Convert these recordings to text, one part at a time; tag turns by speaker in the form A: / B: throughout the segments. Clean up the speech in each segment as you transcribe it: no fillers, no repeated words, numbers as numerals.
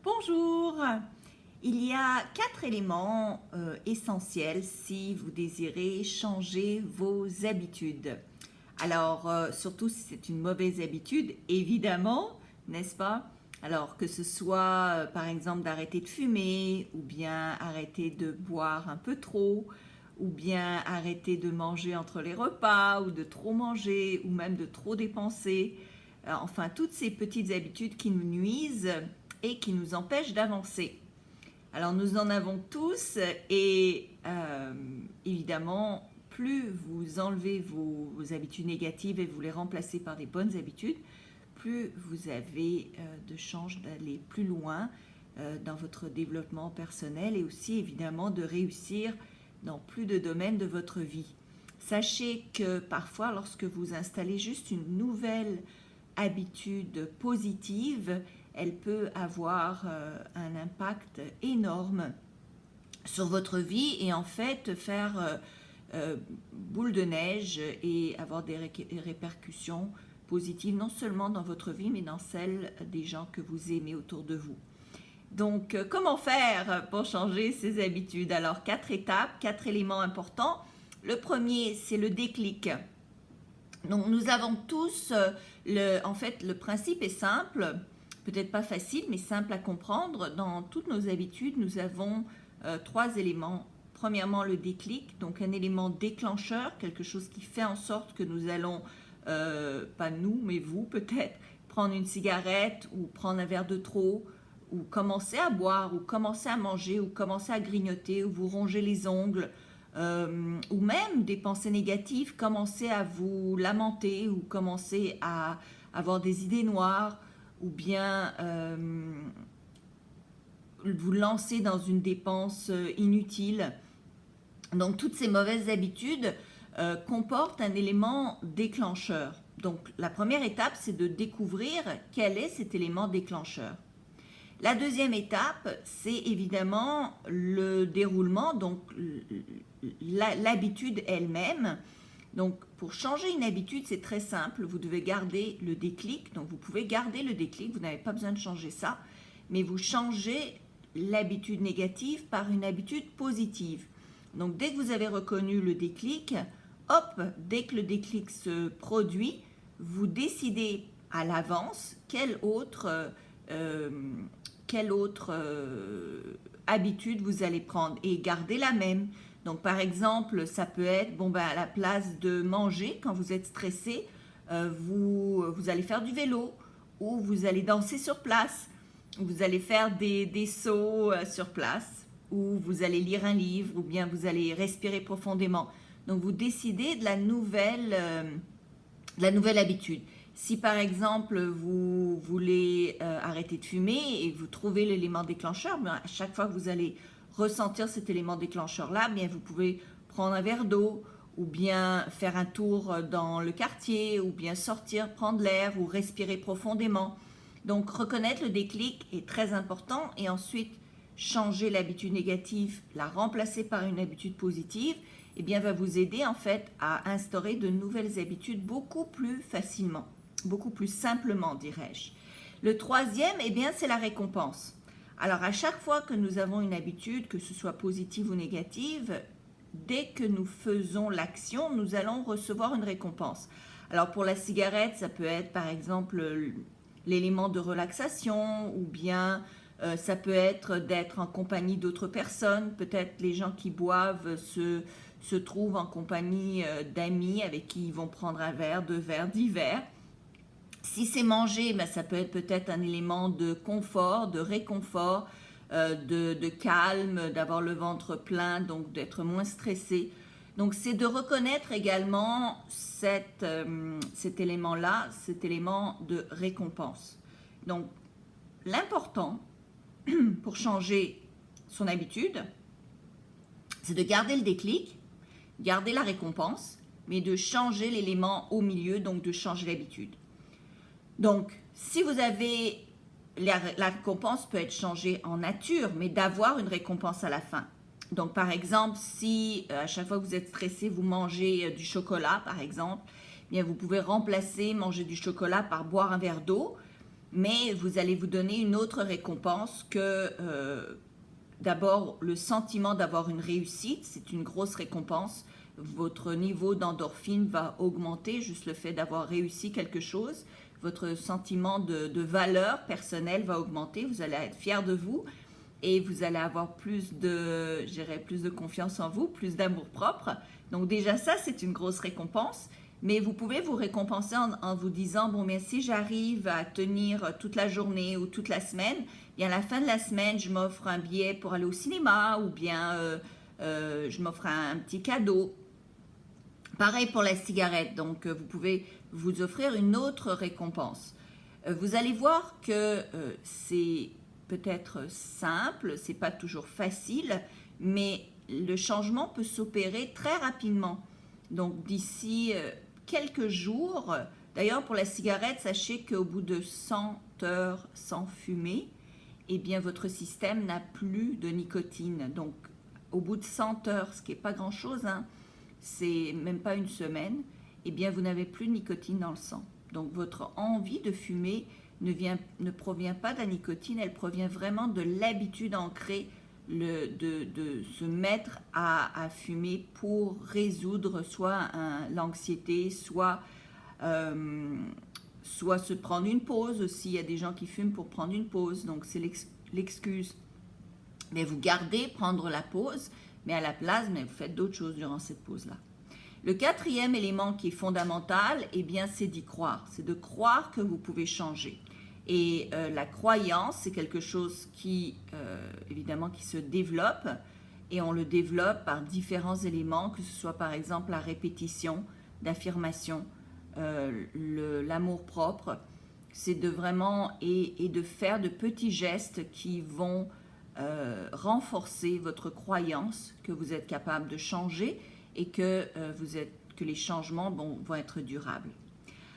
A: Bonjour. Il y a 4 éléments essentiels si vous désirez changer vos habitudes. Alors, surtout si c'est une mauvaise habitude, évidemment, n'est-ce pas? Alors, que ce soit par exemple d'arrêter de fumer, ou bien arrêter de boire un peu trop, ou bien arrêter de manger entre les repas, ou de trop manger, ou même de trop dépenser. Enfin, toutes ces petites habitudes qui nous nuisent et qui nous empêchent d'avancer. Alors nous en avons tous et évidemment, plus vous enlevez vos habitudes négatives et vous les remplacez par des bonnes habitudes, plus vous avez de chances d'aller plus loin dans votre développement personnel et aussi évidemment de réussir dans plus de domaines de votre vie. Sachez que parfois, lorsque vous installez juste une nouvelle habitude positive, elle peut avoir un impact énorme sur votre vie et en fait faire boule de neige et avoir des répercussions positives non seulement dans votre vie mais dans celle des gens que vous aimez autour de vous. Donc, comment faire pour changer ces habitudes? Alors, 4 étapes, 4 éléments importants. Le premier, c'est le déclic. Donc, nous avons tous, en fait, le principe est simple, peut-être pas facile, mais simple à comprendre. Dans toutes nos habitudes, nous avons 3 éléments. Premièrement, le déclic, donc un élément déclencheur, quelque chose qui fait en sorte que nous allons, pas nous, mais vous peut-être, prendre une cigarette ou prendre un verre de trop, ou commencer à boire, ou commencer à manger, ou commencer à grignoter, ou vous ronger les ongles, ou même des pensées négatives, commencer à vous lamenter, ou commencer à avoir des idées noires, ou bien vous lancer dans une dépense inutile. Donc toutes ces mauvaises habitudes comportent un élément déclencheur. Donc la première étape, c'est de découvrir quel est cet élément déclencheur. La deuxième étape, c'est évidemment le déroulement, donc l'habitude elle-même. Donc, pour changer une habitude, c'est très simple. Vous devez garder le déclic. Donc, vous pouvez garder le déclic. Vous n'avez pas besoin de changer ça. Mais vous changez l'habitude négative par une habitude positive. Donc, dès que vous avez reconnu le déclic, hop, dès que le déclic se produit, vous décidez à l'avance quelle autre habitude vous allez prendre et gardez la même. Donc par exemple, ça peut être, à la place de manger, quand vous êtes stressé, vous allez faire du vélo ou vous allez danser sur place, vous allez faire des sauts sur place ou vous allez lire un livre ou bien vous allez respirer profondément. Donc vous décidez de la nouvelle habitude. Si par exemple vous voulez arrêter de fumer et que vous trouvez l'élément déclencheur, à chaque fois que vous allez ressentir cet élément déclencheur-là, bien vous pouvez prendre un verre d'eau ou bien faire un tour dans le quartier ou bien sortir, prendre l'air ou respirer profondément. Donc reconnaître le déclic est très important et ensuite changer l'habitude négative, la remplacer par une habitude positive, eh bien va vous aider en fait à instaurer de nouvelles habitudes beaucoup plus facilement, beaucoup plus simplement dirais-je. Le troisième, eh bien c'est la récompense. Alors à chaque fois que nous avons une habitude, que ce soit positive ou négative, dès que nous faisons l'action, nous allons recevoir une récompense. Alors pour la cigarette, ça peut être par exemple l'élément de relaxation ou bien ça peut être d'être en compagnie d'autres personnes. Peut-être les gens qui boivent se trouvent en compagnie d'amis avec qui ils vont prendre un verre, 2 verres, 10 verres. Si c'est manger, ça peut être peut-être un élément de confort, de réconfort, de calme, d'avoir le ventre plein, donc d'être moins stressé. Donc c'est de reconnaître également cet élément-là, cet élément de récompense. Donc l'important pour changer son habitude, c'est de garder le déclic, garder la récompense, mais de changer l'élément au milieu, donc de changer l'habitude. Donc, si vous avez, la récompense peut être changée en nature, mais d'avoir une récompense à la fin. Donc, par exemple, si à chaque fois que vous êtes stressé, vous mangez du chocolat, par exemple, bien vous pouvez remplacer manger du chocolat par boire un verre d'eau. mais vous allez vous donner une autre récompense que d'abord le sentiment d'avoir une réussite, c'est une grosse récompense. Votre niveau d'endorphine va augmenter, juste le fait d'avoir réussi quelque chose. Votre sentiment de valeur personnelle va augmenter, vous allez être fier de vous et vous allez avoir plus de confiance en vous, plus d'amour propre. Donc déjà ça, c'est une grosse récompense. Mais vous pouvez vous récompenser en vous disant, bon, mais si j'arrive à tenir toute la journée ou toute la semaine, bien à la fin de la semaine, je m'offre un billet pour aller au cinéma ou bien je m'offre un petit cadeau. Pareil pour la cigarette, donc vous pouvez vous offrir une autre récompense. Vous allez voir que c'est peut-être simple, c'est pas toujours facile, mais le changement peut s'opérer très rapidement. Donc d'ici quelques jours, d'ailleurs pour la cigarette, sachez qu'au bout de 100 heures sans fumer, eh bien votre système n'a plus de nicotine. Donc au bout de 100 heures, ce qui n'est pas grand-chose, hein, c'est même pas une semaine, eh bien vous n'avez plus de nicotine dans le sang. Donc votre envie de fumer ne provient pas de la nicotine, elle provient vraiment de l'habitude ancrée de se mettre à fumer pour résoudre soit l'anxiété, soit se prendre une pause aussi. Il y a des gens qui fument pour prendre une pause, donc c'est l'excuse. Mais vous gardez prendre la pause, mais à la place, mais vous faites d'autres choses durant cette pause-là. Le quatrième élément qui est fondamental, eh bien, c'est d'y croire. C'est de croire que vous pouvez changer. Et la croyance, c'est quelque chose qui, évidemment, qui se développe. Et on le développe par différents éléments, que ce soit par exemple la répétition d'affirmations, l'amour-propre. C'est de vraiment, et de faire de petits gestes qui vont renforcer votre croyance que vous êtes capable de changer et que les changements vont être durables.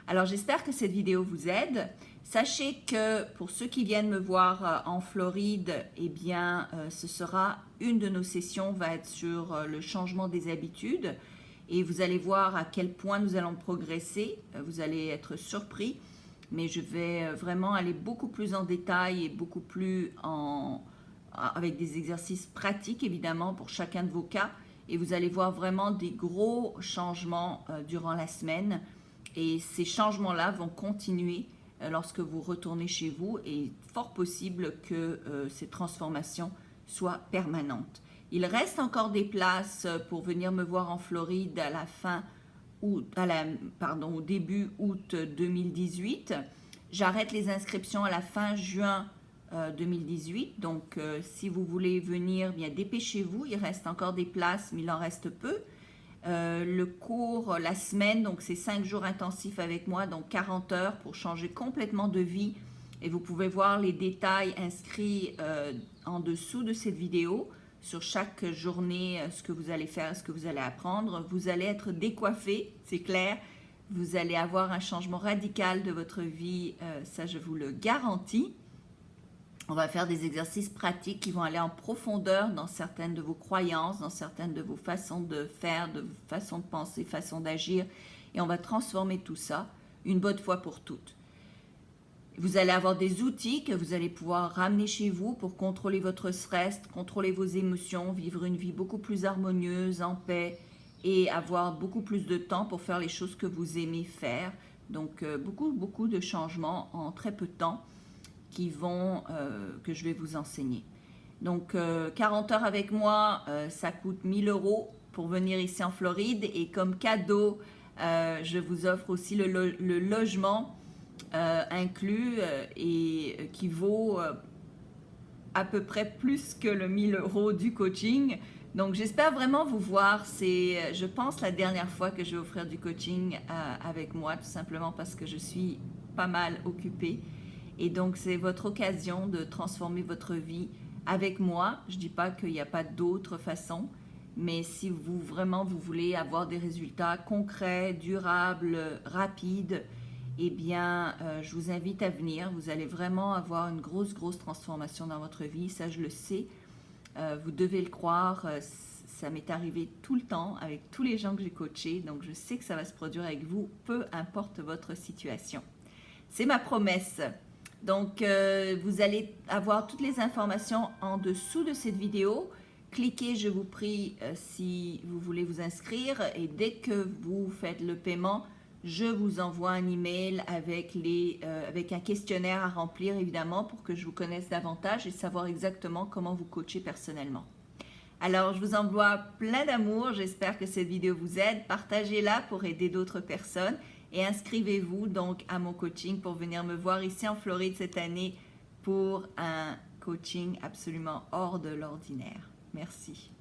A: Alors j'espère que cette vidéo vous aide. Sachez que pour ceux qui viennent me voir en Floride, eh bien ce sera une de nos sessions, va être sur le changement des habitudes et vous allez voir à quel point nous allons progresser. Vous allez être surpris, mais je vais vraiment aller beaucoup plus en détail et beaucoup plus avec des exercices pratiques évidemment pour chacun de vos cas. Et vous allez voir vraiment des gros changements durant la semaine. Et ces changements-là vont continuer lorsque vous retournez chez vous et fort possible que ces transformations soient permanentes. Il reste encore des places pour venir me voir en Floride à la fin août, au début août 2018. J'arrête les inscriptions à la fin juin 2018. Donc, si vous voulez venir, bien dépêchez-vous. Il reste encore des places, mais il en reste peu. Le cours, la semaine, donc c'est 5 jours intensifs avec moi, donc 40 heures pour changer complètement de vie. Et vous pouvez voir les détails inscrits en dessous de cette vidéo. Sur chaque journée, ce que vous allez faire, ce que vous allez apprendre. Vous allez être décoiffé, c'est clair. Vous allez avoir un changement radical de votre vie, ça je vous le garantis. On va faire des exercices pratiques qui vont aller en profondeur dans certaines de vos croyances, dans certaines de vos façons de faire, de vos façons de penser, façons d'agir. Et on va transformer tout ça une bonne fois pour toutes. Vous allez avoir des outils que vous allez pouvoir ramener chez vous pour contrôler votre stress, contrôler vos émotions, vivre une vie beaucoup plus harmonieuse, en paix et avoir beaucoup plus de temps pour faire les choses que vous aimez faire. Donc beaucoup de changements en très peu de temps que je vais vous enseigner. Donc 40 heures avec moi, ça coûte 1 000 € pour venir ici en Floride et comme cadeau, je vous offre aussi le logement inclus et qui vaut à peu près plus que le 1 000 € du coaching. Donc j'espère vraiment vous voir. C'est, je pense, la dernière fois que je vais offrir du coaching avec moi, tout simplement parce que je suis pas mal occupée. Et donc, c'est votre occasion de transformer votre vie avec moi. Je ne dis pas qu'il n'y a pas d'autres façons, mais si vous voulez avoir des résultats concrets, durables, rapides, eh bien, je vous invite à venir. Vous allez vraiment avoir une grosse transformation dans votre vie. Ça, je le sais. Vous devez le croire. Ça m'est arrivé tout le temps avec tous les gens que j'ai coachés. Donc, je sais que ça va se produire avec vous, peu importe votre situation. C'est ma promesse. Donc, vous allez avoir toutes les informations en dessous de cette vidéo. Cliquez, je vous prie, si vous voulez vous inscrire et dès que vous faites le paiement, je vous envoie un email avec un questionnaire à remplir évidemment pour que je vous connaisse davantage et savoir exactement comment vous coacher personnellement. Alors, je vous envoie plein d'amour. J'espère que cette vidéo vous aide. Partagez-la pour aider d'autres personnes et inscrivez-vous donc à mon coaching pour venir me voir ici en Floride cette année pour un coaching absolument hors de l'ordinaire. Merci.